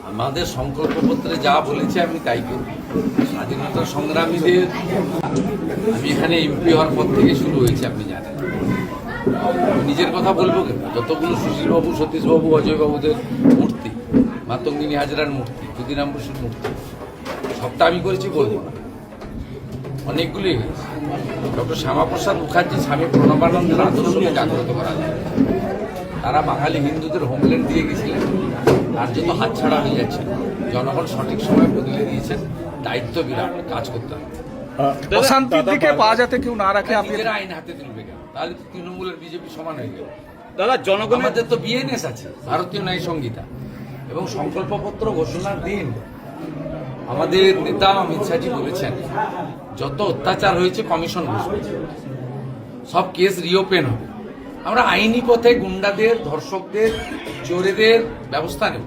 আমাদের সংকল্পপত্রে যা বলেছে আমি তাই করব। স্বাধীনতা সংগ্রামীদের আমি এখানে এমপি হওয়ার পর থেকে শুরু হয়েছে, আপনি জানেন। নিজের কথা বলবো কেন? যতগুলো সুশীলবাবু, সতীশবাবু, অজয়বাবুদের মূর্তি, মাতঙ্গিনী হাজরার মূর্তি, ক্ষুদিরাম বসুর মূর্তি, সবটা আমি করেছি বলবো না, অনেকগুলোই হয়েছে। ডক্টর শ্যামাপ্রসাদ মুখার্জি, স্বামী প্রণবানন্দের আদর্শকে জাগ্রত করা যায়। তারা বাঙালি হিন্দুদের হোমল্যান্ড দিয়ে গেছিলেন, আর যত হাতছাড়া হয়ে যাচ্ছে। জনগণ সঠিক সময় বদলে দিয়েছেন, দায়িত্ব বিরাট, কাজ করতে হবে। অশান্তির দিকে পা যাতে কেউ না রাখে, আপনি নিজেরা আইন হাতে তুলবে কেন? তাহলে তো তৃণমূলের বিজেপি সমান হয়ে গেল। দাদা, আমাদের তো বিএনএস আছে, ভারতীয় ন্যায় সংহিতা, এবং সংকল্পপত্র ঘোষণার দিন আমাদের নেতা অমিত শাহজি বলেছেন যত অত্যাচার হয়েছে কমিশন বসবে, সব কেস রিওপেন হবে। আমরা আইনি পথে গুন্ডাদের, ধর্ষকদের, চোরেদের ব্যবস্থা নেব।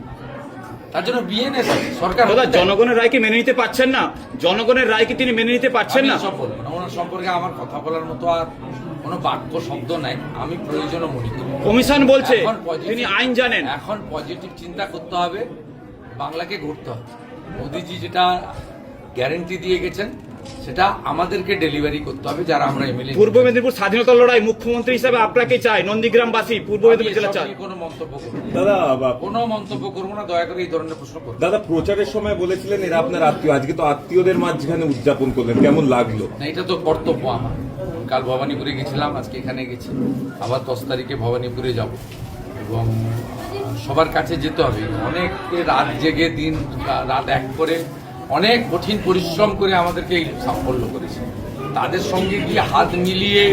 তার জন্য বিএনএস আছে, সরকার। জনগণের রায়কে মেনে নিতে পারছেন না? জনগণের রায়কে তিনি মেনে নিতে পারছেন না? সব বলবো না, ওনার সম্পর্কে আমার কথা বলার মতো আর কোনো বাক্য শব্দ নাই। আমি প্রয়োজনও মনে করি। কমিশন বলছে তিনি আইন জানেন। এখন পজিটিভ চিন্তা করতে হবে, বাংলাকে ঘুরতে হবে। মোদিজি যেটা গ্যারেন্টি দিয়ে গেছেন সেটা আমাদেরকে ডেলিভারি করতে হবে, যারা আমরা এমএলএ। পূর্ব মেদিনীপুর স্বাধীনতা লড়াই মুখ্যমন্ত্রী হিসেবে আপনাকে চাই, নন্দীগ্রামবাসী পূর্ব মেদিনীপুর জেলা চাই। কোনো মন্তব্য করবো দাদা, কোনো মন্তব্য করবো না, দয়া করে এই ধরনের প্রশ্ন করবো। দাদা প্রচারের সময় বলেছিলেন এরা আপনার আত্মীয়, আজকে তো আত্মীয়দের মাঝখানে উদযাপন করলেন, কেমন লাগলো? না, এটা তো কর্তব্য আমার। কাল ভবানীপুরে গেছিলাম, আজকে এখানে গেছি, আবার 10 তারিখে ভবানীপুরে যাব, এবং সবার কাছে যেতে হবে। অনেকে রাত জেগে দিন রাত এক করে অনেক কঠিন পরিশ্রম করে আমাদেরকে এই সাফল্য করেছে। তাদের সঙ্গে গিয়ে হাত মিলিয়ে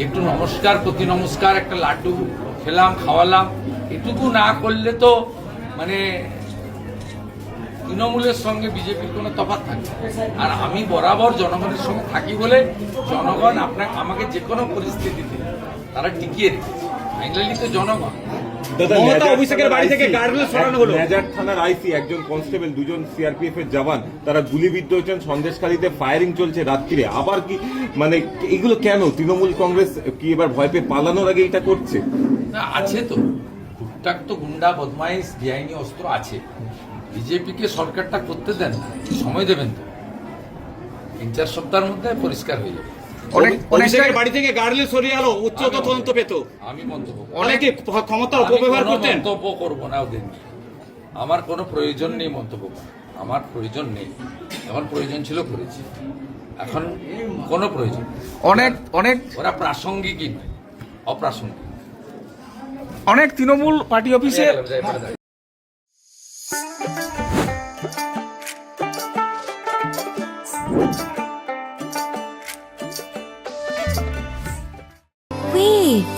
একটু নমস্কার, প্রতি নমস্কার, একটা লাড্ডু খেলাম, খাওয়ালাম, এটুকু না করলে তো মানে তৃণমূলের সঙ্গে বিজেপির কোনো তফাৎ থাকে। আর আমি বরাবর জনগণের সঙ্গে থাকি বলে জনগণ আমাকে যে কোনো পরিস্থিতিতে তারা টিকিয়ে রেখেছে। ফাইনালি তো জনগণ। অভিষেকের বাড়ি থেকে গার্ডরেল সরানো হলো। মেজার থানার আইসি, একজন কনস্টেবল, দুজন সিআরপিএফ এর জওয়ান, তারা গুলিবিদ্ধ হয়েছেন। সন্দেশখালীতে ফায়ারিং চলছে রাত্রিরে। আবার কি মানে এগুলো কেন? তৃণমূল কংগ্রেস কি এবার ভয় পেয়ে পালানোর আগে এটা করছে? না, আছে তো টুকটাক তো গুন্ডা, বদমাইশ, বেআইনি অস্ত্র আছে। বিজেপিকে সরকারটা করতে দেন, সময় দেবেন তো, 3-4 সপ্তাহের মধ্যে পরিষ্কার হয়ে যাবে। অভিষেকের বাড়ি থেকে গার্ডরেল সরিয়ে আলো, উচ্চতর তদন্ত পেত। আমি মন্তব্য অনেকে ক্ষমতার অপব্যবহার করতেন। মন্তব্য করবো না ওদের নিয়ে। আমার কোনো প্রয়োজন নেই মন্তব্য করার, আমার প্রয়োজন নেই। যখন প্রয়োজন ছিল করেছি, এখন কোনো প্রয়োজন। অনেক ওরা প্রাসঙ্গিকই নয়, অপ্রাসঙ্গিক। অনেক তৃণমূল পার্টি অফিসে Wait.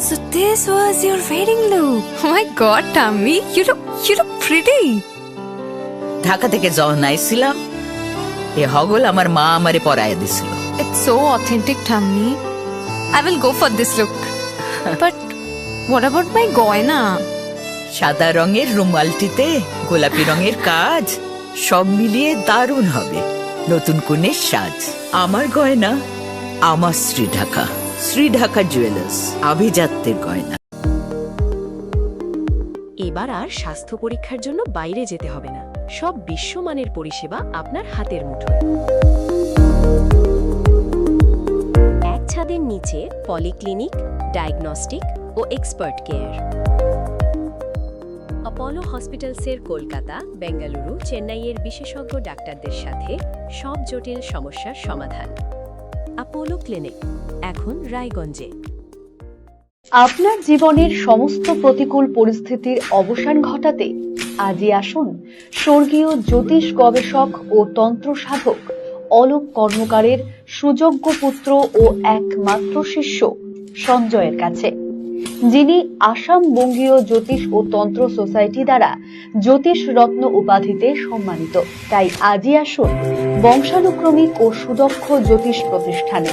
So this was your wedding look. Oh my god, Tammy, you look pretty. Dhaka থেকে যখন আইছিলাম এ হগল আমার মা আমারে পরায় দিছিল। It's so authentic, Tammy. I will go for this look. But what about my goina? সাদা রঙের রুমালটিতে গোলাপি রঙের কাজ, সব মিলিয়ে দারুণ হবে নতুন কনের সাজ। আমার গয়না আমার শ্রী ঢাকা জুয়েলার্স, আভিজাত্যের গয়না। এবার আর স্বাস্থ্য পরীক্ষার জন্য বাইরে যেতে হবে না, সব বিশ্বমানের পরিষেবা আপনার হাতের মুঠোয়। এক ছাদের নিচে পলিক্লিনিক, ডায়াগনস্টিক ও এক্সপার্ট কেয়ার। অপোলো হসপিটালসের কলকাতা, বেঙ্গালুরু, চেন্নাইয়ের বিশেষজ্ঞ ডাক্তারদের সাথে সব জটিল সমস্যার সমাধান। অপোলো ক্লিনিক এখন রায়গঞ্জে। আপনার জীবনের সমস্ত প্রতিকূল পরিস্থিতির অবসান ঘটাতে আজই আসুন স্বর্গীয় জ্যোতিষ গবেষক ও তন্ত্র সাধক অলোক কর্মকারের সুযোগ্য পুত্র ও একমাত্র শিষ্য সঞ্জয়ের কাছে, যিনি আসাম বঙ্গীয় জ্যোতিষ ও তন্ত্র সোসাইটি দ্বারা জ্যোতিষ রত্ন উপাধিতে সম্মানিত। তাই আজই আসুন বংশানুক্রমিক ও সুদক্ষ জ্যোতিষ প্রতিষ্ঠানে।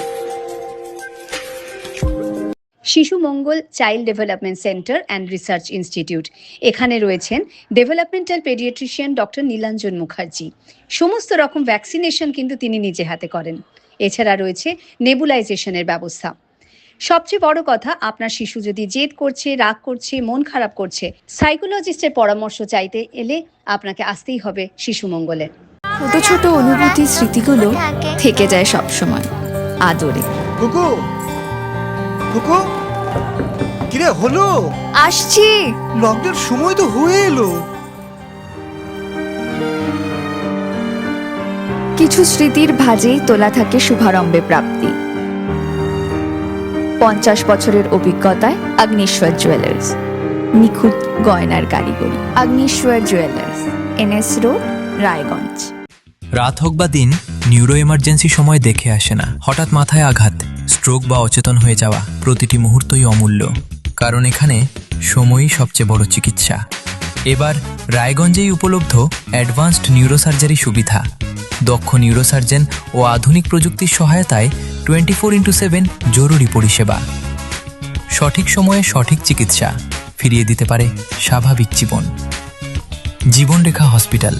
শিশু মঙ্গল child development centre and research institute. এখানে রয়েছেন developmental paediatrician doctor Nilanjan Mukherjee. সমস্ত রকম ভ্যাকসিনেশন কিন্তু তিনি নিজে হাতে করেন। এছাড়া রয়েছে নেবুলাইজেশনের ব্যবস্থা। সবচেয়ে বড় কথা, আপনার শিশু যদি জেদ করছে, রাগ করছে, মন খারাপ করছে, সাইকোলজিস্টের পরামর্শ চাইতে এলে আপনাকে আসতেই হবে শিশু মঙ্গলে। ছোট ছোট অনুভূতি স্মৃতিগুলো থেকে যায় সব সময় আদরে। কুকু কুকু কিরে হলো? আসছি। লকডাউন সময় তো হয়ে এলো। কিছু স্মৃতির ভাজেই তোলা থাকে শুভারম্ভে প্রাপ্তি। 50 বছরের অভিজ্ঞতায় আগ্নেশ্বর জুয়েলার্স, নিখুঁত গয়নার কারিগরি। Agneshwar jewellers, NS road, Raiganj. রাত হোক বা দিন, নিউরো এমার্জেন্সি সময় দেখে আসে না। হঠাৎ মাথায় আঘাত, স্ট্রোক বা অচেতন হয়ে যাওয়া, প্রতিটি মুহূর্তই অমূল্য, কারণ এখানে সময়ই সবচেয়ে বড় চিকিৎসা। এবার রায়গঞ্জেই উপলব্ধ অ্যাডভান্সড নিউরোসার্জারি সুবিধা। দক্ষ নিউরোসার্জন ও আধুনিক প্রযুক্তির সহায়তায় 24x7 জরুরি পরিষেবা। সঠিক সময়ে সঠিক চিকিৎসা ফিরিয়ে দিতে পারে স্বাভাবিক জীবন। জীবনরেখা হসপিটাল,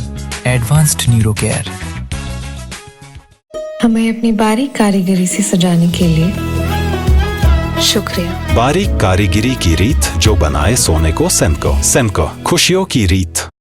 एडवांस्ड न्यूरो केयर। हमें अपनी बारीक कारीगरी से सजाने के लिए शुक्रिया। बारीक कारीगरी की रीत जो बनाए सोने को सेनको। सेनको, खुशियों की रीत।